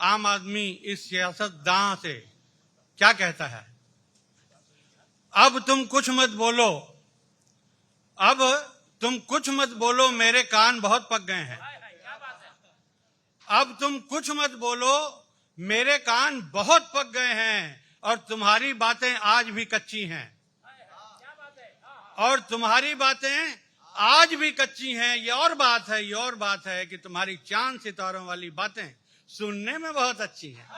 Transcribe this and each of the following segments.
आम आदमी इस सियासतदान से क्या कहता है, अब तुम कुछ मत बोलो, अब तुम कुछ मत बोलो, मेरे कान बहुत पक गए हैं। अब तुम कुछ मत बोलो, मेरे कान बहुत पक गए हैं, और तुम्हारी बातें आज भी कच्ची हैं, और तुम्हारी बातें आज भी कच्ची हैं। ये और बात है कि तुम्हारी चांद सितारों वाली बातें सुनने में बहुत अच्छी हैं।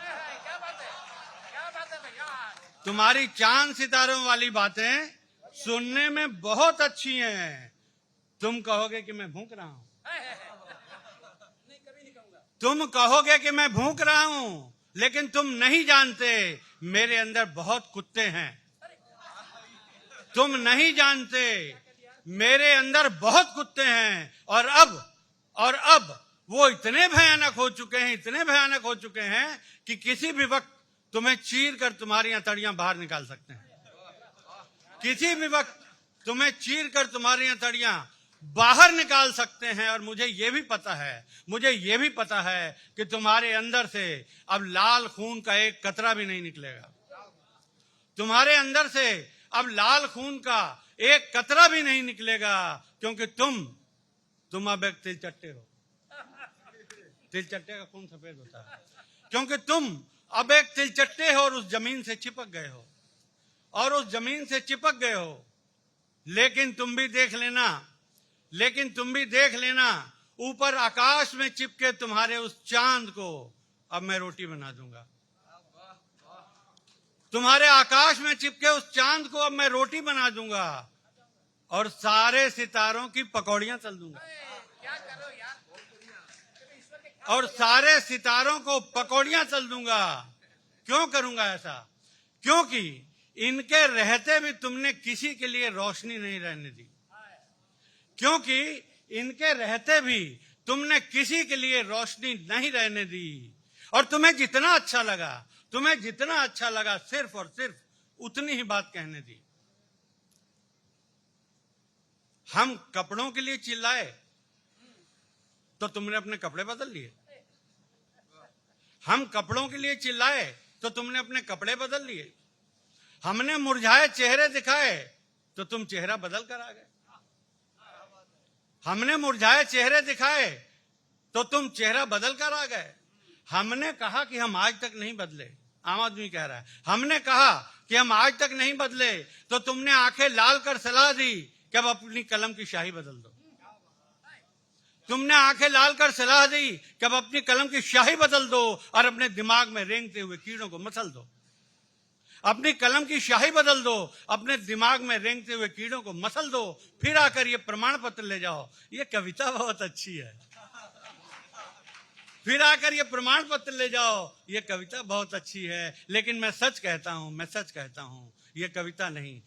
तुम्हारी चांद सितारों वाली बातें सुनने में बहुत अच्छी हैं। तुम कहोगे कि मैं भूख रहा हूं, तुम कहोगे कि मैं भूख रहा हूं, लेकिन तुम नहीं जानते मेरे अंदर बहुत कुत्ते हैं। तुम नहीं जानते मेरे अंदर बहुत कुत्ते हैं, और अब वो इतने भयानक हो चुके हैं कि किसी भी वक्त तुम्हें चीर कर तुम्हारी हथेलियां बाहर निकाल सकते हैं। किसी भी वक्त तुम्हें चीर कर तुम्हारी हथेलियां बाहर निकाल सकते हैं। और मुझे ये भी पता है कि तुम्हारे अंदर से अब लाल खून का एक कतरा भी नहीं निकलेगा। तुम्हारे अंदर से अब लाल खून का एक कतरा भी नहीं निकलेगा, क्योंकि तुम अब एक तिलचट्टे हो। तिलचट्टे का खून सफेद होता है, क्योंकि तुम अब एक तिलचट्टे हो और उस जमीन से चिपक गए हो। लेकिन तुम भी देख लेना, ऊपर आकाश में चिपके तुम्हारे उस चांद को अब मैं रोटी बना दूंगा। तुम्हारे आकाश में चिपके उस चांद को अब मैं रोटी बना दूंगा, और सारे सितारों की पकौड़ियां तल दूंगा। और सारे सितारों को पकौड़ियां तल दूंगा। क्यों करूंगा ऐसा? क्योंकि इनके रहते भी तुमने किसी के लिए रोशनी नहीं रहने दी। क्योंकि इनके रहते भी तुमने किसी के लिए रोशनी नहीं रहने दी। और तुम्हें जितना अच्छा लगा सिर्फ और सिर्फ उतनी ही बात कहने दी। हम कपड़ों के लिए चिल्लाए तो तुमने अपने कपड़े बदल लिए। हम कपड़ों के लिए चिल्लाए तो तुमने अपने कपड़े बदल लिए। हमने मुरझाए चेहरे दिखाए तो तुम चेहरा बदल कर आ गए। हमने मुरझाए चेहरे दिखाए तो तुम चेहरा बदल कर आ गए। हमने कहा कि हम आज तक नहीं बदले, आम आदमी कह रहा है, हमने कहा कि हम आज तक नहीं बदले, तो तुमने आंखें लाल कर सलाह दी कि अब अपनी कलम की स्याही बदल दो। तुमने आंखें लाल कर सलाह दी कि अब अपनी कलम की स्याही बदल दो और अपने दिमाग में रेंगते हुए कीड़ों को मसल दो। अपनी कलम की स्याही बदल दो, अपने दिमाग में रेंगते हुए कीड़ों को मसल दो, फिर आकर ये प्रमाण पत्र ले जाओ। ये कविता बहुत अच्छी है। फिर आकर ये प्रमाण पत्र ले जाओ, ये कविता बहुत अच्छी है। लेकिन मैं सच कहता हूं, ये कविता नहीं।